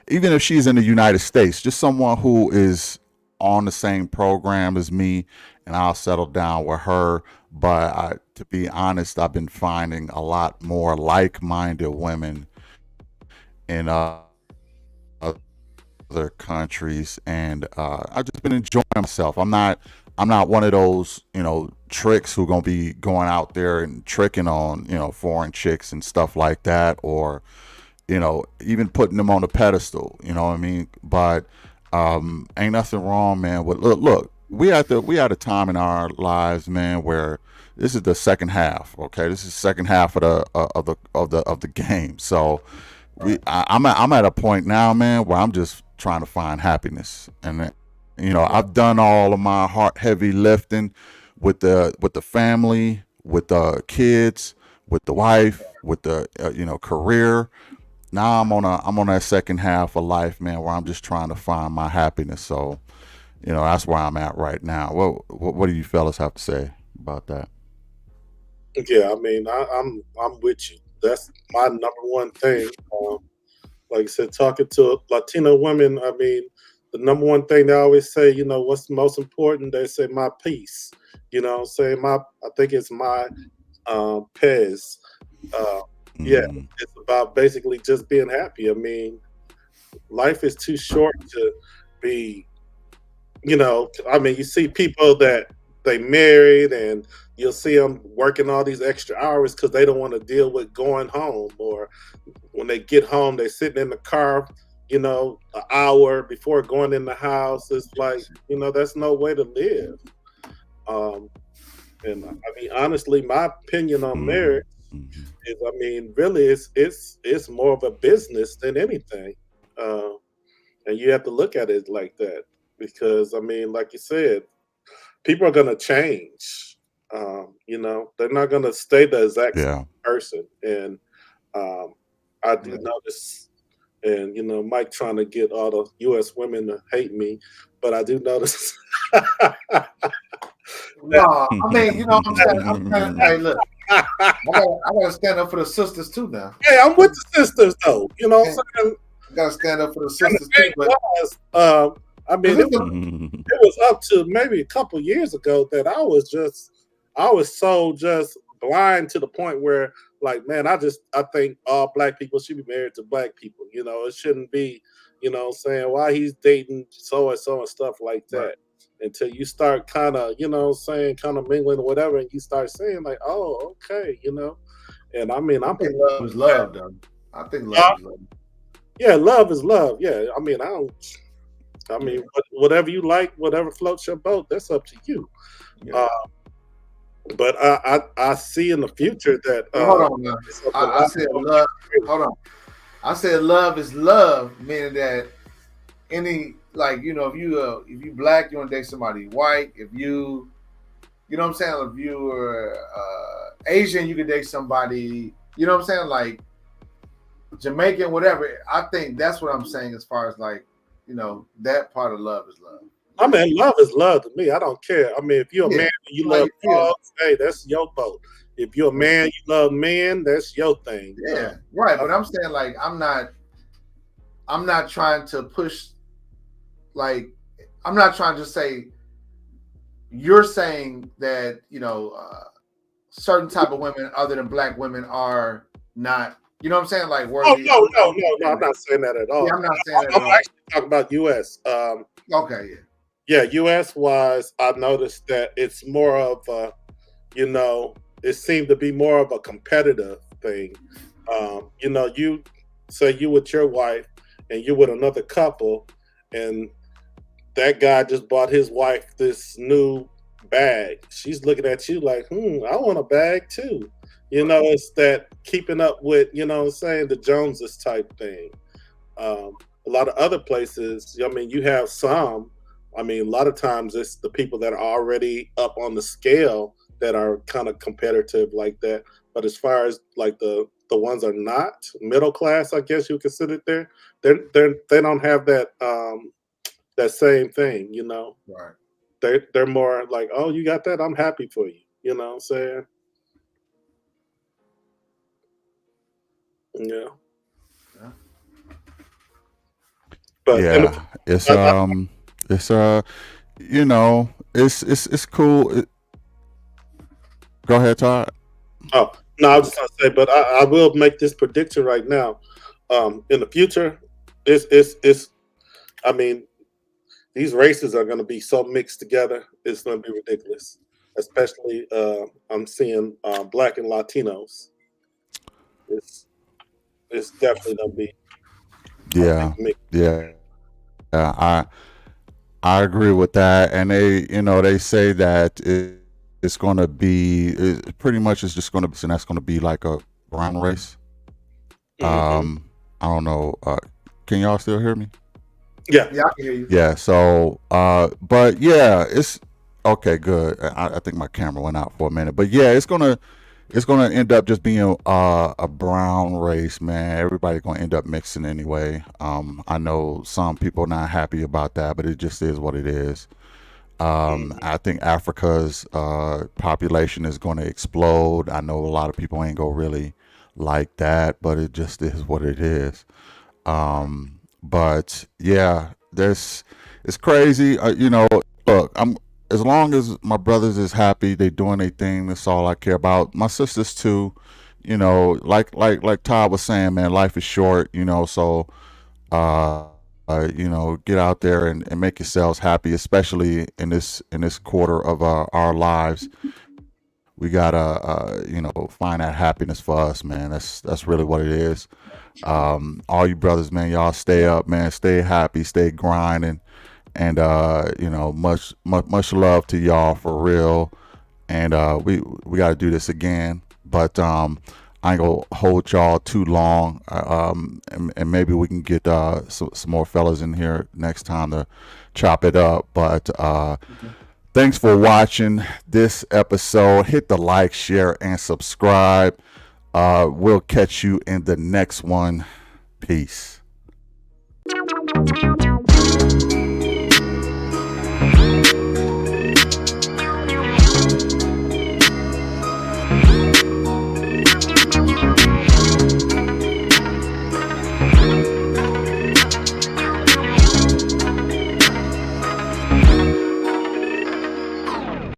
even if she's in the United States, just someone who is on the same program as me, and I'll settle down with her. But to be honest, I've been finding a lot more like-minded women in other countries, and I've just been enjoying myself. I'm not one of those tricks who gonna be going out there and tricking on foreign chicks and stuff like that, or even putting them on a pedestal. You know what I mean? But ain't nothing wrong, man. With look, we at a time in our lives, man, where this is the second half. Okay, this is the second half of the game. So Right. I'm at a point now, man, where I'm just trying to find happiness, and I've Yeah. done all of my heart heavy lifting with the family, with the kids, with the wife, with the career. Now I'm on that second half of life, man, where I'm just trying to find my happiness. So that's where I'm at right now. What do you fellas have to say about that? Yeah, I mean, I'm with you. That's my number one thing. Like I said, talking to Latino women, I mean, the number one thing they always say, what's the most important? They say my peace. Say I think it's my pez. Uh, yeah, Mm, it's about basically just being happy. I mean, life is too short to be, I mean, you see people that they married and you'll see them working all these extra hours because they don't want to deal with going home, or when they get home, they're sitting in the car, an hour before going in the house. It's like, that's no way to live. Um, and I mean, honestly, my opinion on mm, marriage mm, is, I mean, really, it's more of a business than anything, uh, and you have to look at it like that because, I mean, like you said, people are gonna change. They're not gonna stay the exact yeah. same person, and um, I do Yeah. notice, and Mike trying to get all the U.S. women to hate me, but I do notice No, I mean, I'm saying, Mm. hey, look, I gotta stand up for the sisters too now. hey, I'm with the sisters though. You know what And I'm saying? I gotta stand up for the And the sisters too, thing but was, I mean, because it it's was a, it was up to maybe a couple years ago that I was so just blind to the point where, like, man, I think all black people should be married to black people. It shouldn't be, saying why he's dating so and so and stuff like right. that. Until you start kind of, saying kind of mingling or whatever, and you start saying like, oh, okay, And I mean, I I'm think pretty love is love, though. I think love uh, is love. yeah, love is love. Yeah, I mean, I Yeah, mean, whatever you like, whatever floats your boat, that's up to you. yeah. Uh, but I see in the future that But hold on now. it's a I lot said more love. getting Hold on. I said love is love, meaning that any like if you black, you want to date somebody white. If you know what I'm saying, if you are Asian, you could date somebody. You know what I'm saying, like Jamaican, whatever. I think that's what I'm saying as far as like that part of love is love. I Like mean, love is love to me. I don't care. I mean, if you're a man yeah, and you how love you feel? dogs, hey, that's your boat. If you're a man, you love men, that's your thing. Yeah, right. I- But I'm saying like I'm not trying to push like I'm not trying to say you're saying that certain type of women other than black women are not what I'm saying like oh worthy. no, no, I'm no, no! I'm like, not saying that at yeah, all. I'm not saying that I'm at all. actually talking about U.S. Okay, yeah. Yeah, U.S. wise, I noticed that it's more of a, you know, it seemed to be more of a competitive thing. You say you with your wife and you with another couple, and that guy just bought his wife this new bag. She's looking at you like, I want a bag too. Right. It's that keeping up with, what I'm saying, the Joneses type thing. Um, a lot of other places, I mean, you have some. I mean, a lot of times it's the people that are already up on the scale that are kind of competitive like that. But as far as like the ones are not middle class, I guess you consider it there. They don't have that same thing. Right. They're more like, oh, you got that? I'm happy for you. You know what I'm saying? Yeah. Yeah. But in the, Yeah, it's I, it's it's cool. Go ahead, Todd. Oh, no, I was just gonna say, but I will make this prediction right now. In the future, it's. I mean, these races are going to be so mixed together. It's going to be ridiculous. Especially, I'm seeing black and Latinos. It's it's definitely going to be, I think, Yeah, mixed. yeah. I agree with that, and they say that it's going to be pretty much it's just going to be, and that's going to be like a brown race. Hmm. I don't know. Can y'all still hear me? Yeah. Yeah, I can hear you. Yeah. So, but yeah, it's Okay, good. I think my camera went out for a minute, but yeah, it's gonna end up just being a brown race, man. Everybody gonna end up mixing anyway. I know some people not happy about that, but it just is what it is. Hmm. I think Africa's population is going to explode. I know a lot of people ain't gonna really like that, but it just is what it is. But yeah, there's it's crazy. Look, I'm as long as my brothers is happy, they doing their thing. That's all I care about. My sisters too. Like Todd was saying, man, life is short. So get out there and make yourselves happy, especially in this quarter of our lives. We gotta find that happiness for us, man. That's really what it is. All you brothers, man, y'all stay up, man. Stay happy, stay grinding, and much love to y'all for real. And we got to do this again. But I ain't gonna hold y'all too long. And maybe we can get some more fellas in here next time to chop it up. But thanks for watching this episode. Hit the like, share, and subscribe. We'll catch you in the next one. Peace.